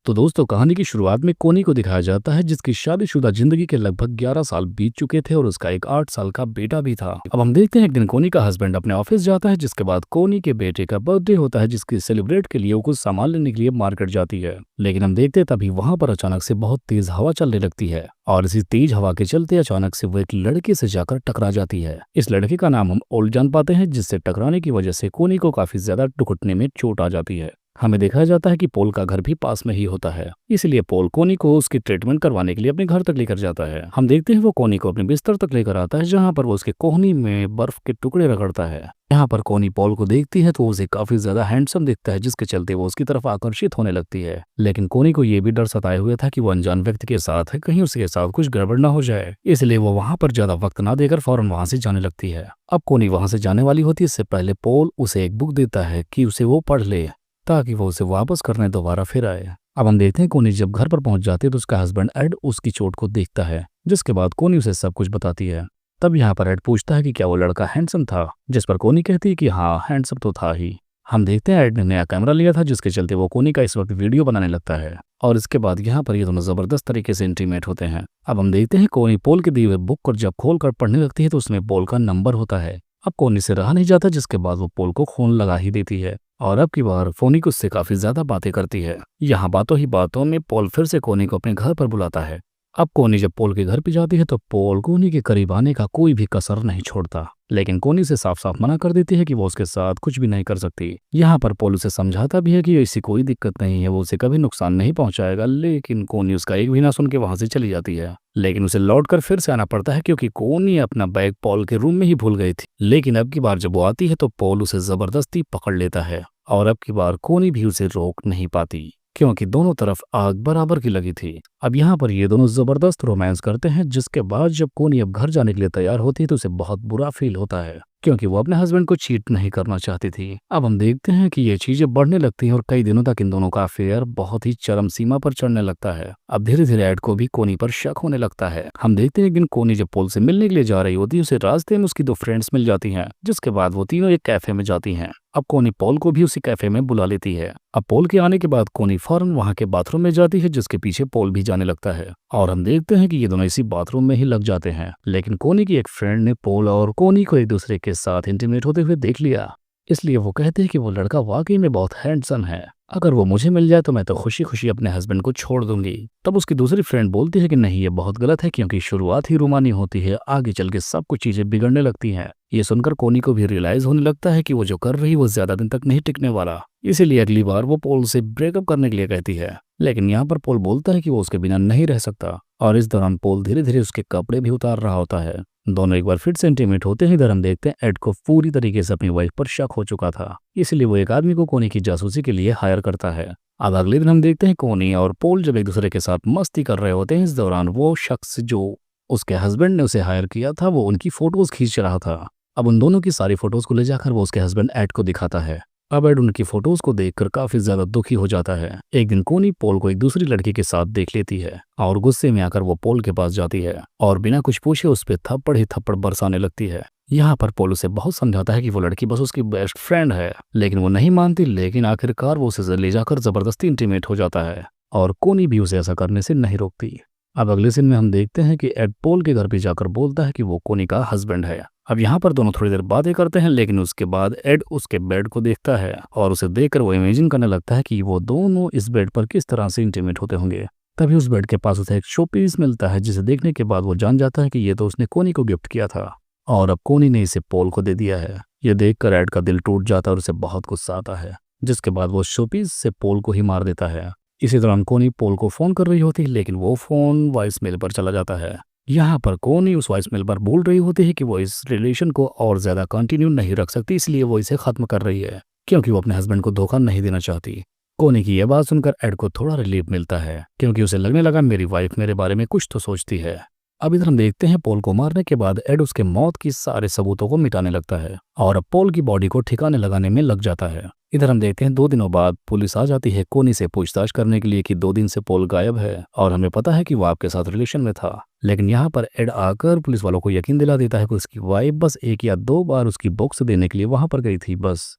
तो दोस्तों, कहानी की शुरुआत में कोनी को दिखाया जाता है जिसकी शादीशुदा जिंदगी के लगभग 11 साल बीत चुके थे और उसका एक 8 साल का बेटा भी था। अब हम देखते हैं एक दिन कोनी का हस्बैंड अपने ऑफिस जाता है, जिसके बाद कोनी के बेटे का बर्थडे होता है, जिसकी सेलिब्रेट के लिए वो कुछ सामान लेने के लिए मार्केट जाती है। लेकिन हम देखते हैं तभी वहां पर अचानक से बहुत तेज हवा चलने लगती है और इसी तेज हवा के चलते अचानक से वो एक लड़के से जाकर टकरा जाती है। इस लड़के का नाम हम ओल्ड जान पाते हैं, जिससे टकराने की वजह से कोनी को काफी ज्यादा घुटने में चोट आ जाती है। हमें देखा जाता है कि पोल का घर भी पास में ही होता है, इसलिए पोल कोनी को उसकी ट्रीटमेंट करवाने के लिए अपने घर तक लेकर जाता है। हम देखते हैं वो कोनी को अपने बिस्तर तक लेकर आता है, जहां पर वो उसके कोहनी में बर्फ के टुकड़े रगड़ता है। यहाँ पर कोनी पोल को देखती है तो उसे काफी ज्यादा हैंडसम दिखता है, जिसके चलते वो उसकी तरफ आकर्षित होने लगती है। लेकिन कोनी को ये भी डर सताए हुए था कि वो अनजान व्यक्ति के साथ है, कहीं उसके साथ कुछ गड़बड़ ना हो जाए, इसलिए वो वहां पर ज्यादा वक्त ना देकर फौरन वहां से जाने लगती है। अब कोनी वहां से जाने वाली होती है, इससे पहले पोल उसे एक बुक देता है कि उसे वो पढ़ ले ताकि वो उसे वापस करने दोबारा फिर आए। अब हम देखते हैं कोनी जब घर पर पहुंच जाती है तो उसका हस्बैंड एड उसकी चोट को देखता है, जिसके बाद कोनी उसे सब कुछ बताती है। तब यहाँ पर एड पूछता है कि क्या वो लड़का हैंडसम था, जिस पर कोनी कहती है कि हाँ, हैंडसम तो था ही। हम देखते हैं एड ने नया कैमरा लिया था, जिसके चलते वो कोनी का इस वक्त वीडियो बनाने लगता है और इसके बाद यहाँ पर ये दोनों जबरदस्त तरीके से इंटीमेट होते हैं। अब हम देखते हैं कोनी पोल के दिए हुए बुक को जब खोल कर पढ़ने लगती है तो उसमें पोल का नंबर होता है। अब कोनी से रहा नहीं जाता, जिसके बाद वो पोल को खून लगा ही देती है और अब की बार फोनी को उससे काफी ज्यादा बातें करती है। यहाँ बातों ही बातों में पोल फिर से कोनी को अपने घर पर बुलाता है। अब कोनी जब पोल के घर पे जाती है तो पोल कोनी के करीब आने का कोई भी कसर नहीं छोड़ता, लेकिन कोनी से साफ साफ मना कर देती है कि वो उसके साथ कुछ भी नहीं कर सकती। यहाँ पर पोल उसे समझाता भी है कि ऐसी कोई दिक्कत नहीं है, वो उसे कभी नुकसान नहीं पहुंचाएगा, लेकिन कोनी उसका एक भी ना सुन के वहां से चली जाती है। लेकिन उसे लौट कर फिर से आना पड़ता है, क्योंकि कोनी अपना बैग पोल के रूम में ही भूल गई थी। लेकिन अब की बार जब वो आती है तो पोल उसे जबरदस्ती पकड़ लेता है और अब की बार कोनी भी उसे रोक नहीं पाती, क्योंकि दोनों तरफ आग बराबर की लगी थी। अब यहाँ पर ये दोनों जबरदस्त रोमांस करते हैं, जिसके बाद जब कोनी अब घर जाने के लिए तैयार होती है तो उसे बहुत बुरा फील होता है, क्योंकि वो अपने हस्बैंड को चीट नहीं करना चाहती थी। अब हम देखते हैं कि ये चीजें बढ़ने लगती हैं और कई दिनों तक इन दोनों का अफेयर बहुत ही चरम सीमा पर चढ़ने लगता है। अब धीरे धीरे एड को भी कोनी पर शक होने लगता है। हम देखते हैं एक दिन कोनी जब पोल से मिलने के लिए जा रही होती है, उसे रास्ते में उसकी दो फ्रेंड्स मिल जाती हैं, जिसके बाद वो तीनों एक कैफे में जाती हैं। अब कोनी पोल को भी उसी कैफे में बुला लेती है। अब पोल के आने के बाद कोनी फौरन वहां के बाथरूम में जाती है, जिसके पीछे पोल भी जाने लगता है और हम देखते हैं कि ये दोनों इसी बाथरूम में ही लग जाते हैं। लेकिन कोनी की एक फ्रेंड ने पोल और कोनी को एक दूसरे के साथ इंटीमेट होते हुए देख लिया, इसलिए वो कहते हैं कि वो लड़का वाकई में बहुत हैंडसम है, अगर वो मुझे मिल जाए तो मैं तो खुशी खुशी अपने हस्बैंड को छोड़ दूंगी। तब उसकी दूसरी फ्रेंड बोलती है कि नहीं, ये बहुत गलत है, क्योंकि शुरुआत ही रूमानी होती है, आगे चल के सब कुछ चीजें बिगड़ने लगती हैं। ये सुनकर कोनी को भी रियलाइज होने लगता है कि वो जो कर रही वो ज्यादा दिन तक नहीं टिकने वाला, इसीलिए अगली बार वो पोल से ब्रेकअप करने के लिए कहती है। लेकिन यहाँ पर पोल बोलता है कि वो उसके बिना नहीं रह सकता और इस दौरान पोल धीरे धीरे उसके कपड़े भी उतार रहा होता है। दोनों एक बार फिर से इंटीमेट होते हैं। इधर हम देखते हैं एड को पूरी तरीके से अपनी वाइफ पर शक हो चुका था, इसलिए वो एक आदमी को कोनी की जासूसी के लिए हायर करता है। अब अगले दिन हम देखते हैं कोनी और पोल जब एक दूसरे के साथ मस्ती कर रहे होते हैं। इस दौरान वो शख्स जो उसके हस्बैंड ने उसे हायर किया था वो उनकी फोटोज खींच रहा था। अब उन दोनों की सारी फोटोज को ले जाकर वो उसके हस्बैंड एड को दिखाता है। अब एड उनकी फोटोज को देखकर काफी ज्यादा दुखी हो जाता है। एक दिन कोनी पोल को एक दूसरी लड़की के साथ देख लेती है और गुस्से में आकर वो पोल के पास जाती है और बिना कुछ पूछे उस पर थप्पड़ ही थप्पड़ बरसाने लगती है। यहाँ पर पोल उसे बहुत समझाता है कि वो लड़की बस उसकी बेस्ट फ्रेंड है, लेकिन वो नहीं मानती। लेकिन आखिरकार वो उसे ले जाकर जबरदस्ती इंटीमेट हो जाता है और कोनी भी उसे ऐसा करने से नहीं रोकती। अब अगले सीन में हम देखते हैं कि एड पोल के घर पे जाकर बोलता है कि वो कोनी का हस्बैंड है। अब यहाँ पर दोनों थोड़ी देर बातें करते हैं, लेकिन उसके बाद एड उसके बेड को देखता है और उसे देखकर वो इमेजिन करने लगता है कि वो दोनों इस बेड पर किस तरह से इंटीमेट होते होंगे। तभी उस बेड के पास उसे एक शो पीस मिलता है, जिसे देखने के बाद वो जान जाता है कि ये तो उसने कोनी को गिफ्ट किया था और अब कोनी ने इसे पोल को दे दिया है। ये देखकर एड का दिल टूट जाता है और उसे बहुत गुस्सा आता है, जिसके बाद वो शो पीस से पोल को ही मार देता है। इसी दौरान कोनी पोल को फोन कर रही होती है, लेकिन वो फोन वॉइस मेल पर चला जाता है। यहाँ पर कोनी उस वॉइस मेल पर बोल रही होती है कि वो इस रिलेशन को और ज्यादा कंटिन्यू नहीं रख सकती, इसलिए वो इसे खत्म कर रही है, क्योंकि वो अपने हस्बैंड को धोखा नहीं देना चाहती। कोनी की यह बात सुनकर एड को थोड़ा रिलीफ मिलता है, क्योंकि उसे लगने लगा मेरी वाइफ मेरे बारे में कुछ तो सोचती है। अब इधर हम देखते हैं पोल को मारने के बाद एड उसके मौत की सारे सबूतों को मिटाने लगता है और अब पोल की बॉडी को ठिकाने लगाने में लग जाता है। इधर हम देखते हैं 2 दिनों बाद पुलिस आ जाती है कोनी से पूछताछ करने के लिए कि 2 दिन से पोल गायब है और हमें पता है कि वो आपके साथ रिलेशन में था। लेकिन यहाँ पर एड आकर पुलिस वालों को यकीन दिला देता है कि उसकी वाइफ बस 1 या 2 बार उसकी बुक्स देने के लिए वहां पर गई थी, बस।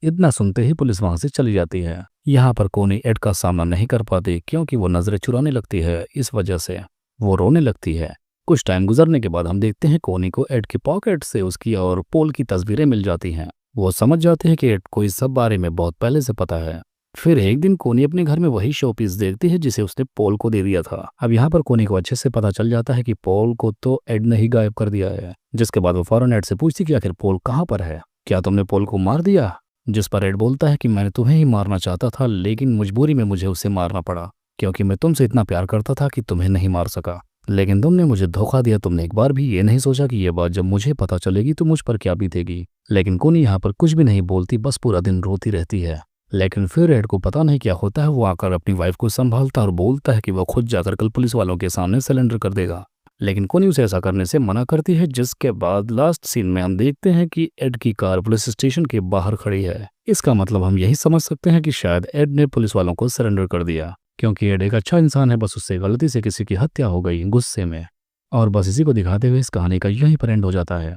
इतना सुनते ही पुलिस वहां से चली जाती है। यहाँ पर कोनी एड का सामना नहीं कर पाती क्योंकि वो नजरें चुराने लगती है। इस वजह से वो रोने लगती है। कुछ टाइम गुजरने के बाद हम देखते हैं कोनी को एड की पॉकेट से उसकी और पोल की तस्वीरें मिल जाती हैं। वो समझ जाते हैं कि एड को इस सब बारे में बहुत पहले से पता है। फिर एक दिन कोनी अपने घर में वही शो पीस देखती है जिसे उसने पोल को दे दिया था। अब यहाँ पर कोनी को अच्छे से पता चल जाता है कि पोल को तो एड ने ही गायब कर दिया है। जिसके बाद वो फौरन एड से पूछती कि आखिर पोल कहाँ पर है, क्या तुमने पोल को मार दिया? जिस पर एड बोलता है कि मैंने तुम्हें ही मारना चाहता था लेकिन मजबूरी में मुझे उसे मारना पड़ा क्योंकि मैं तुमसे इतना प्यार करता था कि तुम्हें नहीं मार सका। लेकिन तुमने मुझे धोखा दिया। तुमने एक बार भी ये नहीं सोचा कि ये बात जब मुझे पता चलेगी तो मुझ पर क्या बीतेगी। लेकिन कोनी यहाँ पर कुछ भी नहीं बोलती, बस पूरा दिन रोती रहती है। लेकिन फिर एड को पता नहीं क्या होता है। वो आकर अपनी वाइफ को संभालता और बोलता है कि वो खुद जाकर कल पुलिस वालों के सामने सरेंडर कर देगा। लेकिन कोनी उसे ऐसा करने से मना करती है। जिसके बाद लास्ट सीन में हम देखते हैं कि एड की कार पुलिस स्टेशन के बाहर खड़ी है। इसका मतलब हम यही समझ सकते हैं कि शायद एड ने पुलिस वालों को सरेंडर कर दिया क्योंकि एड एक अच्छा इंसान है। बस उससे गलती से किसी की हत्या हो गई गुस्से में। और बस इसी को दिखाते हुए इस कहानी का यहीं पर एंड हो जाता है।